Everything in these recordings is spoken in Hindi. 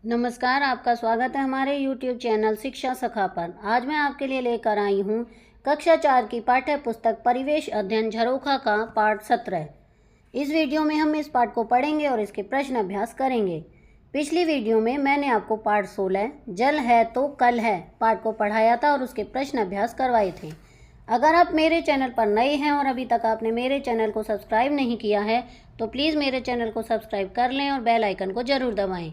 नमस्कार, आपका स्वागत है हमारे YouTube चैनल शिक्षा सखा पर। आज मैं आपके लिए लेकर आई हूँ कक्षा 4 की पाठ्य पुस्तक परिवेश अध्ययन झरोखा का पाठ 17। इस वीडियो में हम इस पाठ को पढ़ेंगे और इसके प्रश्न अभ्यास करेंगे। पिछली वीडियो में मैंने आपको पाठ 16 जल है तो कल है पाठ को पढ़ाया था और उसके प्रश्न अभ्यास करवाए थे। अगर आप मेरे चैनल पर नए हैं और अभी तक आपने मेरे चैनल को सब्सक्राइब नहीं किया है तो प्लीज़ मेरे चैनल को सब्सक्राइब कर लें और बेल आइकन को ज़रूर दबाएं।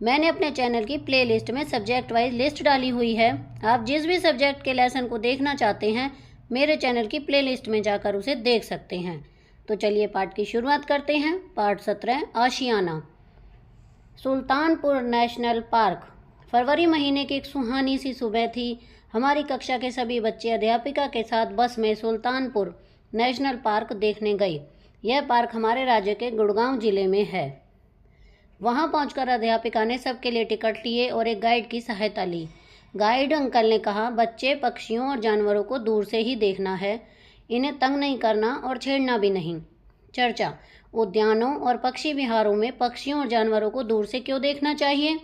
मैंने अपने चैनल की प्लेलिस्ट में सब्जेक्ट वाइज लिस्ट डाली हुई है। आप जिस भी सब्जेक्ट के लेसन को देखना चाहते हैं मेरे चैनल की प्लेलिस्ट में जाकर उसे देख सकते हैं। तो चलिए पाठ की शुरुआत करते हैं। पाठ 17 आशियाना। Sultanpur national park. फरवरी महीने की एक सुहानी सी सुबह थी। हमारी कक्षा के सभी बच्चे अध्यापिका के साथ बस में सुल्तानपुर नेशनल पार्क देखने गए। यह पार्क हमारे राज्य के गुड़गांव जिले में है। वहां पहुंचकर अध्यापिका ने सबके लिए टिकट लिए और एक गाइड की सहायता ली। गाइड अंकल ने कहा, बच्चे पक्षियों और जानवरों को दूर से ही देखना है, इन्हें तंग नहीं करना और छेड़ना भी नहीं। चर्चा। उद्यानों और पक्षी विहारों में पक्षियों और जानवरों को दूर से क्यों देखना चाहिए?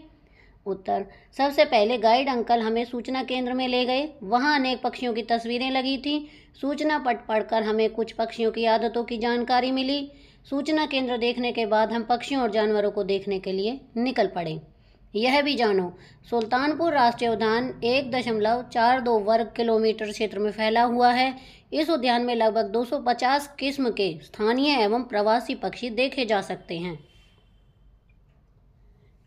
उत्तर। सबसे पहले गाइड अंकल हमें सूचना केंद्र में ले गए। वहां अनेक पक्षियों की तस्वीरें लगी थी। सूचना पट पढ़कर हमें कुछ पक्षियों की आदतों की जानकारी मिली। सूचना केंद्र देखने के बाद हम पक्षियों और जानवरों को देखने के लिए निकल पड़े। यह भी जानो, सुल्तानपुर राष्ट्रीय उद्यान 1.42 वर्ग किलोमीटर क्षेत्र में फैला हुआ है। इस उद्यान में लगभग 250 किस्म के स्थानीय एवं प्रवासी पक्षी देखे जा सकते हैं।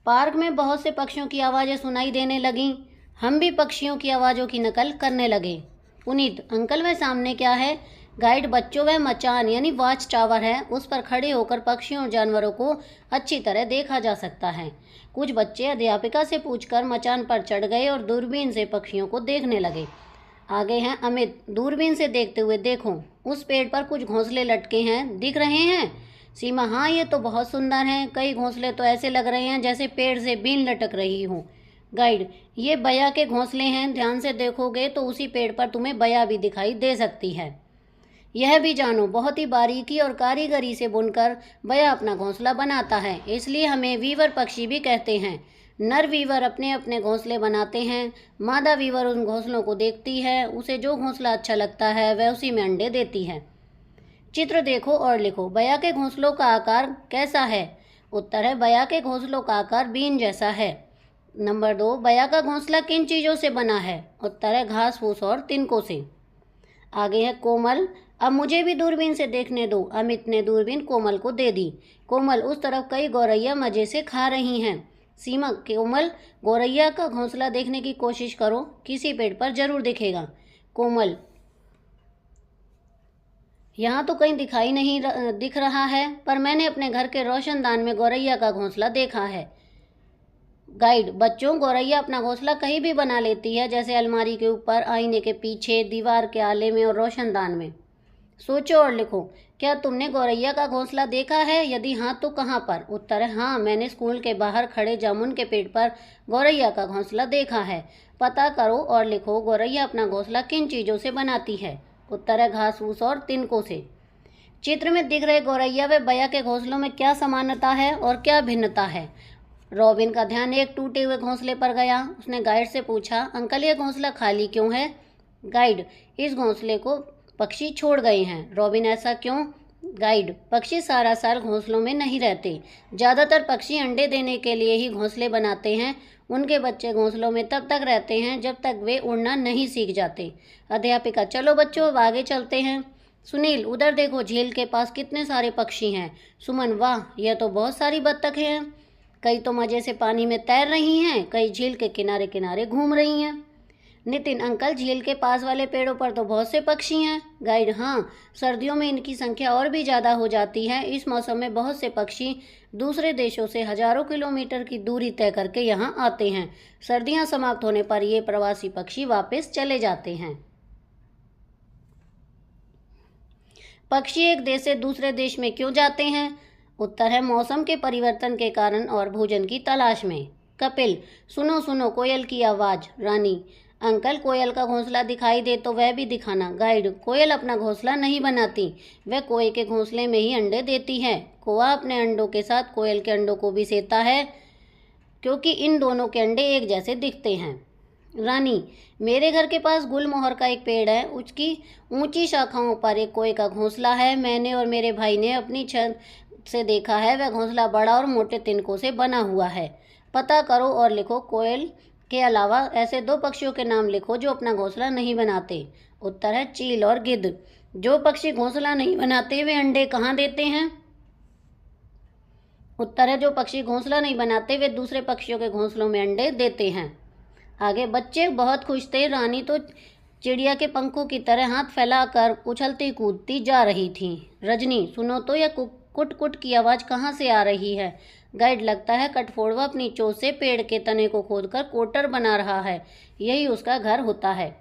पार्क में बहुत से पक्षियों की आवाज़ें सुनाई देने लगीं। हम भी पक्षियों की आवाज़ों की नकल करने लगे। पुनीत, अंकल वह सामने क्या है? गाइड, बच्चों वह मचान यानी वॉच टावर है, उस पर खड़े होकर पक्षियों और जानवरों को अच्छी तरह देखा जा सकता है। कुछ बच्चे अध्यापिका से पूछकर मचान पर चढ़ गए और दूरबीन से पक्षियों को देखने लगे। आगे हैं अमित, दूरबीन से देखते हुए देखो, उस पेड़ पर कुछ घोंसले लटके हैं, दिख रहे हैं? सीमा, हाँ ये तो बहुत सुंदर हैं, कई घोंसले तो ऐसे लग रहे हैं जैसे पेड़ से बीन लटक रही हो। गाइड, ये बया के घोंसले हैं, ध्यान से देखोगे तो उसी पेड़ पर तुम्हें बया भी दिखाई दे सकती है। यह भी जानो, बहुत ही बारीकी और कारीगरी से बुनकर बया अपना घोंसला बनाता है, इसलिए हमें वीवर पक्षी भी कहते हैं। नर वीवर अपने अपने घोंसले बनाते हैं, मादा वीवर उन घोंसलों को देखती है, उसे जो घोंसला अच्छा लगता है वह उसी में अंडे देती है। चित्र देखो और लिखो, बया के घोंसलों का आकार कैसा है? उत्तर है, बया के घोंसलों का आकार बीन जैसा है। नंबर 2, बया का घोंसला किन चीज़ों से बना है? उत्तर है, घास फूस और तिनकों से। आगे है कोमल, अब मुझे भी दूरबीन से देखने दो। अमित ने दूरबीन कोमल को दे दी। कोमल, उस तरफ कई गौरैया मजे से खा रही हैं। सीमा, कोमल, गौरैया का घोंसला देखने की कोशिश करो, किसी पेड़ पर जरूर दिखेगा। कोमल, यहाँ तो कहीं दिखाई नहीं दिख रहा है, पर मैंने अपने घर के रोशनदान में गौरैया का घोंसला देखा है। गाइड, बच्चों, गौरैया अपना घोंसला कहीं भी बना लेती है, जैसे अलमारी के ऊपर, आईने के पीछे, दीवार के आले में और रोशनदान में। सोचो और लिखो, क्या तुमने गौरैया का घोंसला देखा है? यदि हाँ तो कहाँ पर? उत्तर है, हाँ, मैंने स्कूल के बाहर खड़े जामुन के पेड़ पर गौरैया का घोंसला देखा है। पता करो और लिखो, गौरैया अपना घोंसला किन चीज़ों से बनाती है? उत्तर है, घास फूस और तिनकों से। चित्र में दिख रहे गौरैया व बया के घोंसलों में क्या समानता है और क्या भिन्नता है? रॉबिन का ध्यान एक टूटे हुए घोंसले पर गया। उसने गाइड से पूछा, अंकल ये घोंसला खाली क्यों है? गाइड, इस घोंसले को पक्षी छोड़ गए हैं। रॉबिन, ऐसा क्यों? गाइड, पक्षी सारा साल घोंसलों में नहीं रहते, ज़्यादातर पक्षी अंडे देने के लिए ही घोंसले बनाते हैं। उनके बच्चे घोंसलों में तब तक रहते हैं जब तक वे उड़ना नहीं सीख जाते। अध्यापिका, चलो बच्चों अब आगे चलते हैं। सुनील, उधर देखो, झील के पास कितने सारे पक्षी हैं। सुमन, वाह, यह तो बहुत सारी बत्तखें हैं, कई तो मजे से पानी में तैर रही हैं, कई झील के किनारे किनारे घूम रही हैं। नितिन, अंकल झील के पास वाले पेड़ों पर तो बहुत से पक्षी हैं। गाइड, हाँ, सर्दियों में इनकी संख्या और भी ज़्यादा हो जाती है। इस मौसम में बहुत से पक्षी दूसरे देशों से हजारों किलोमीटर की दूरी तय करके यहाँ आते हैं। सर्दियाँ समाप्त होने पर ये प्रवासी पक्षी वापस चले जाते हैं। पक्षी एक देश से दूसरे देश में क्यों जाते हैं? उत्तर है, मौसम के परिवर्तन के कारण और भोजन की तलाश में। कपिल, सुनो सुनो कोयल की आवाज़। रानी, अंकल कोयल का घोंसला दिखाई दे तो वह भी दिखाना। गाइड, कोयल अपना घोंसला नहीं बनाती, वह कोए के घोंसले में ही अंडे देती है। कौवा अपने अंडों के साथ कोयल के अंडों को भी सेता है। क्योंकि इन दोनों के अंडे एक जैसे दिखते हैं। रानी, मेरे घर के पास गुलमोहर का एक पेड़ है, उसकी ऊंची शाखाओं पर एक कोए का घोंसला है। मैंने और मेरे भाई ने अपनी छत से देखा है, वह घोंसला बड़ा और मोटे तिनकों से बना हुआ है। पता करो और लिखो, कोयल के अलावा ऐसे 2 पक्षियों के नाम लिखो जो अपना घोंसला नहीं बनाते। उत्तर है चील और गिद्ध। जो पक्षी घोंसला नहीं बनाते वे अंडे कहाँ देते हैं? उत्तर है जो पक्षी घोंसला नहीं बनाते वे दूसरे पक्षियों के घोंसलों में अंडे देते हैं। आगे, बच्चे बहुत खुश थे। रानी तो चिड़िया के पंखों की तरह हाथ फैलाकर उछलती कूदती जा रही थी। रजनी, सुनो तो यह कुट कुट की आवाज़ कहाँ से आ रही है? गाइड, लगता है कटफोड़वा अपनी चोंच से पेड़ के तने को खोदकर कोटर बना रहा है। यही उसका घर होता है।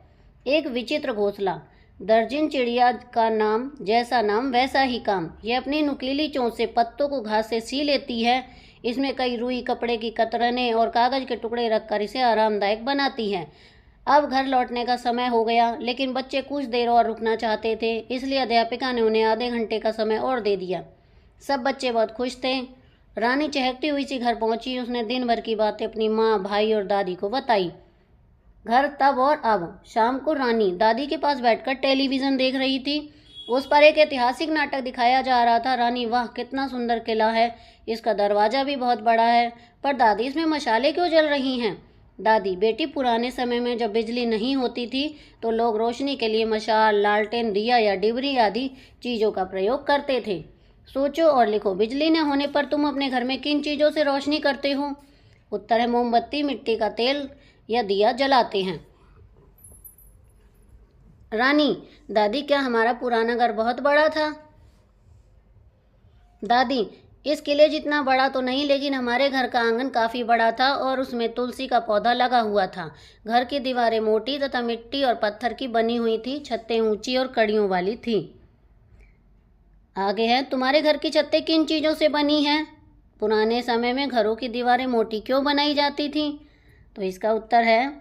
एक विचित्र घोंसला। दर्जन चिड़िया का नाम, जैसा नाम वैसा ही काम। यह अपनी नुकीली चोंच से पत्तों को घास से सी लेती है। इसमें कई रुई, कपड़े की कतरनें और कागज के टुकड़े रखकर इसे आरामदायक बनाती है। अब घर लौटने का समय हो गया, लेकिन बच्चे कुछ देर और रुकना चाहते थे, इसलिए अध्यापिका ने उन्हें आधे घंटे का समय और दे दिया। सब बच्चे बहुत खुश थे। रानी चहकती हुई सी घर पहुंची। उसने दिन भर की बातें अपनी माँ, भाई और दादी को बताई। घर तब और अब। शाम को रानी दादी के पास बैठकर टेलीविज़न देख रही थी। उस पर एक ऐतिहासिक नाटक दिखाया जा रहा था। रानी, वाह कितना सुंदर किला है, इसका दरवाज़ा भी बहुत बड़ा है। पर दादी, इसमें मशालें क्यों जल रही हैं? दादी, बेटी, पुराने समय में जब बिजली नहीं होती थी तो लोग रोशनी के लिए मशाल, लालटेन, दिया या डिबरी आदि चीज़ों का प्रयोग करते थे। सोचो और लिखो, बिजली न होने पर तुम अपने घर में किन चीज़ों से रोशनी करते हो? उत्तर है मोमबत्ती, मिट्टी का तेल या दिया जलाते हैं। रानी, दादी, क्या हमारा पुराना घर बहुत बड़ा था? दादी, इस किले जितना बड़ा तो नहीं, लेकिन हमारे घर का आंगन काफ़ी बड़ा था और उसमें तुलसी का पौधा लगा हुआ था। घर की दीवारें मोटी तथा मिट्टी और पत्थर की बनी हुई थी। छतें ऊंची और कड़ियों वाली थी। आगे है, तुम्हारे घर की छतें किन चीज़ों से बनी हैं? पुराने समय में घरों की दीवारें मोटी क्यों बनाई जाती थीं? तो इसका उत्तर है,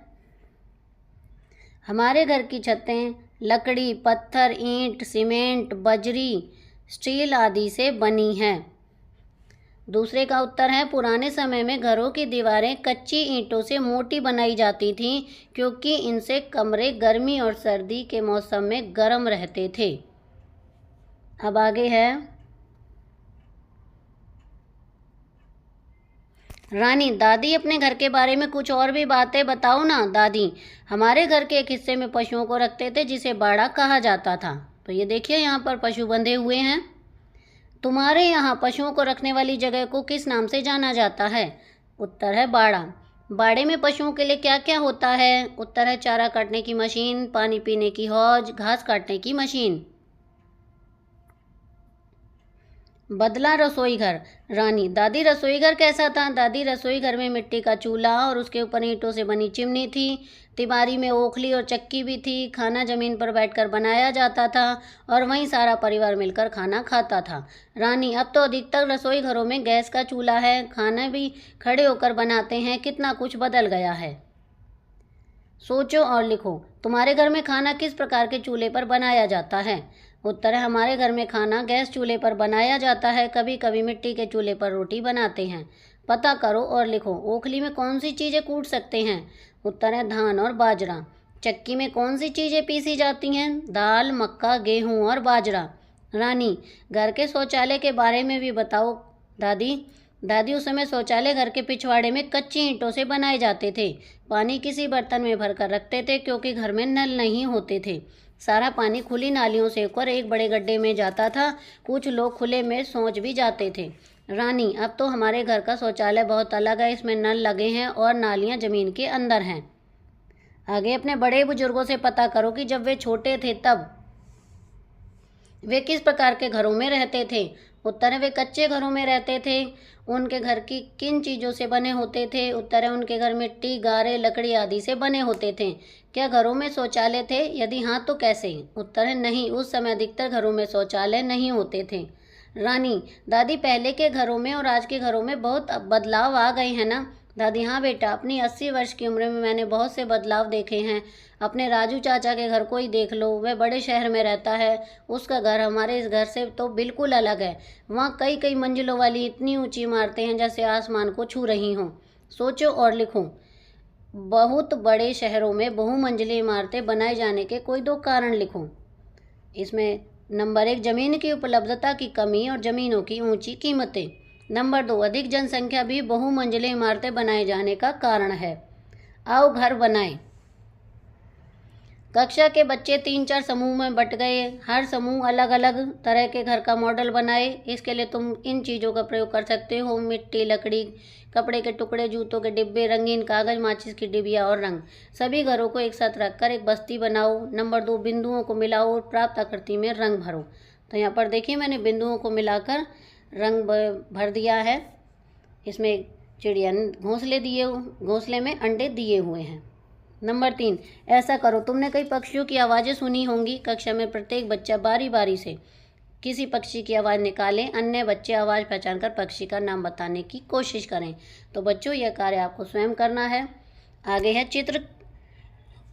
हमारे घर की छतें लकड़ी, पत्थर, ईंट, सीमेंट, बजरी, स्टील आदि से बनी हैं। दूसरे का उत्तर है, पुराने समय में घरों की दीवारें कच्ची ईंटों से मोटी बनाई जाती थीं क्योंकि इनसे कमरे गर्मी और सर्दी के मौसम में गर्म रहते थे। अब आगे है, रानी, दादी, अपने घर के बारे में कुछ और भी बातें बताओ ना। दादी, हमारे घर के एक हिस्से में पशुओं को रखते थे जिसे बाड़ा कहा जाता था। तो ये देखिए यहाँ पर पशु बंधे हुए हैं। तुम्हारे यहाँ पशुओं को रखने वाली जगह को किस नाम से जाना जाता है? उत्तर है बाड़ा। बाड़े में पशुओं के लिए क्या क्या होता है? उत्तर है चारा काटने की मशीन, पानी पीने की हौज, घास काटने की मशीन। बदला रसोई घर। रानी, दादी, रसोई घर कैसा था? दादी, रसोई घर में मिट्टी का चूल्हा और उसके ऊपर ईंटों से बनी चिमनी थी। तिबारी में ओखली और चक्की भी थी। खाना जमीन पर बैठकर बनाया जाता था और वहीं सारा परिवार मिलकर खाना खाता था। रानी, अब तो अधिकतर रसोई घरों में गैस का चूल्हा है, खाना भी खड़े होकर बनाते हैं। कितना कुछ बदल गया है। सोचो और लिखो, तुम्हारे घर में खाना किस प्रकार के चूल्हे पर बनाया जाता है? उत्तर है, हमारे घर में खाना गैस चूल्हे पर बनाया जाता है। कभी कभी मिट्टी के चूल्हे पर रोटी बनाते हैं। पता करो और लिखो, ओखली में कौन सी चीज़ें कूट सकते हैं? उत्तर है धान और बाजरा। चक्की में कौन सी चीज़ें पीसी जाती हैं? दाल, मक्का, गेहूँ और बाजरा। रानी, घर के शौचालय के बारे में भी बताओ। दादी, दादी, उस समय शौचालय घर के पिछवाड़े में कच्ची ईंटों से बनाए जाते थे। पानी किसी बर्तन में भरकर रखते थे क्योंकि घर में नल नहीं होते थे। सारा पानी खुली नालियों से होकर एक बड़े गड्ढे में जाता था। कुछ लोग खुले में शौच भी जाते थे। रानी, अब तो हमारे घर का शौचालय बहुत अलग है। इसमें नल लगे हैं और नालियाँ ज़मीन के अंदर हैं। आगे, अपने बड़े बुजुर्गों से पता करो कि जब वे छोटे थे तब वे किस प्रकार के घरों में रहते थे। उत्तर है, वे कच्चे घरों में रहते थे। उनके घर की किन चीज़ों से बने होते थे? उत्तर है, उनके घर मिट्टी, गारे, लकड़ी आदि से बने होते थे। क्या घरों में शौचालय थे? यदि हाँ तो कैसे? उत्तर है, नहीं, उस समय अधिकतर घरों में शौचालय नहीं होते थे। रानी, दादी, पहले के घरों में और आज के घरों में बहुत बदलाव आ गए हैं ना? दादी, हाँ बेटा, अपनी 80 वर्ष की उम्र में मैंने बहुत से बदलाव देखे हैं। अपने राजू चाचा के घर को ही देख लो, वह बड़े शहर में रहता है। उसका घर हमारे इस घर से तो बिल्कुल अलग है। वहाँ कई कई मंजिलों वाली इतनी ऊंची इमारतें हैं जैसे आसमान को छू रही हों। सोचो और लिखो। बहुत बड़े शहरों में बहुमंजिली इमारतें बनाए जाने के कोई 2 कारण लिखो। इसमें नंबर 1 जमीन की उपलब्धता की कमी और जमीनों की ऊंची कीमतें। नंबर 2 अधिक जनसंख्या भी बहुमंजिली इमारतें बनाए जाने का कारण है। आओ घर बनाएं। कक्षा के बच्चे 3-4 समूह में बट गए। हर समूह अलग अलग तरह के घर का मॉडल बनाए। इसके लिए तुम इन चीज़ों का प्रयोग कर सकते हो: मिट्टी, लकड़ी, कपड़े के टुकड़े, जूतों के डिब्बे, रंगीन कागज, माचिस की डिबिया और रंग। सभी घरों को एक साथ रखकर एक बस्ती बनाओ। नंबर 2 बिंदुओं को मिलाओ और प्राप्त आकृति में रंग भरो। तो यहाँ पर देखिए मैंने बिंदुओं को मिलाकर रंग भर दिया है। इसमें चिड़िया घोंसले दिए, घोंसले में अंडे दिए हुए हैं। नंबर 3 ऐसा करो। तुमने कई पक्षियों की आवाज़ें सुनी होंगी। कक्षा में प्रत्येक बच्चा बारी बारी से किसी पक्षी की आवाज़ निकालें। अन्य बच्चे आवाज़ पहचान कर पक्षी का नाम बताने की कोशिश करें। तो बच्चों यह कार्य आपको स्वयं करना है। आगे है चित्र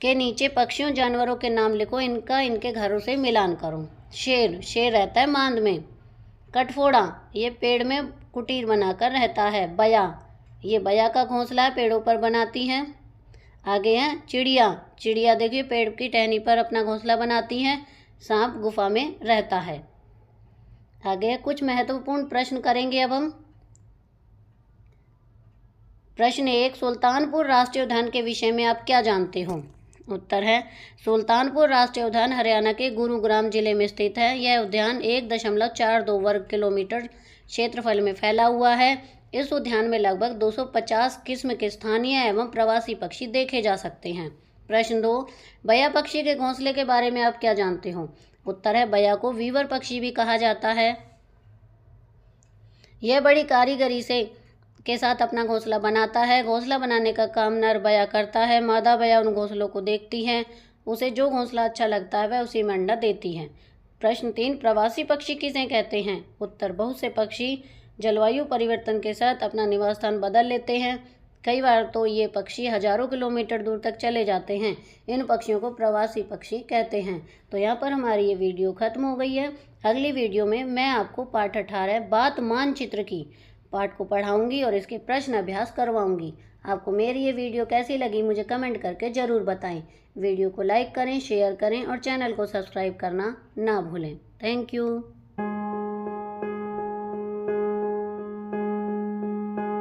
के नीचे पक्षियों जानवरों के नाम लिखो। इनका इनके घरों से मिलान करो। शेर, शेर रहता है मांद में। कठफोड़ा, ये पेड़ में कुटीर बनाकर रहता है। बया, ये बया का घोंसला है, पेड़ों पर बनाती हैं। आगे है चिड़िया, चिड़िया देखिए पेड़ की टहनी पर अपना घोंसला बनाती हैं। सांप गुफा में रहता है। आगे है कुछ महत्वपूर्ण प्रश्न करेंगे अब हम। प्रश्न 1 सुल्तानपुर राष्ट्रीय उद्यान के विषय में आप क्या जानते हो? उत्तर है सुल्तानपुर राष्ट्रीय उद्यान हरियाणा के गुरुग्राम जिले में स्थित है। यह उद्यान 1.42 वर्ग किलोमीटर क्षेत्रफल में फैला हुआ है। इस उद्यान में लगभग 250 किस्म के स्थानीय एवं प्रवासी पक्षी देखे जा सकते हैं। प्रश्न 2 बया पक्षी के घोंसले के बारे में आप क्या जानते हो? उत्तर है बया को वीवर पक्षी भी कहा जाता है। यह बड़ी कारीगरी से के साथ अपना घोंसला बनाता है। घोंसला बनाने का काम नर बया करता है। मादा बया उन घोंसलों को देखती है। उसे जो घोंसला अच्छा लगता है वह उसी में अंडा देती है। प्रश्न 3 प्रवासी पक्षी किसे कहते हैं? उत्तर बहुत से पक्षी जलवायु परिवर्तन के साथ अपना निवास स्थान बदल लेते हैं। कई बार तो ये पक्षी हजारों किलोमीटर दूर तक चले जाते हैं। इन पक्षियों को प्रवासी पक्षी कहते हैं। तो यहाँ पर हमारी ये वीडियो खत्म हो गई है। अगली वीडियो में मैं आपको पाठ 18 बात मानचित्र की पाठ को पढ़ाऊंगी और इसके प्रश्न अभ्यास करवाऊंगी। आपको मेरी ये वीडियो कैसी लगी मुझे कमेंट करके ज़रूर बताएं। वीडियो को लाइक करें, शेयर करें और चैनल को सब्सक्राइब करना ना भूलें। Thank you.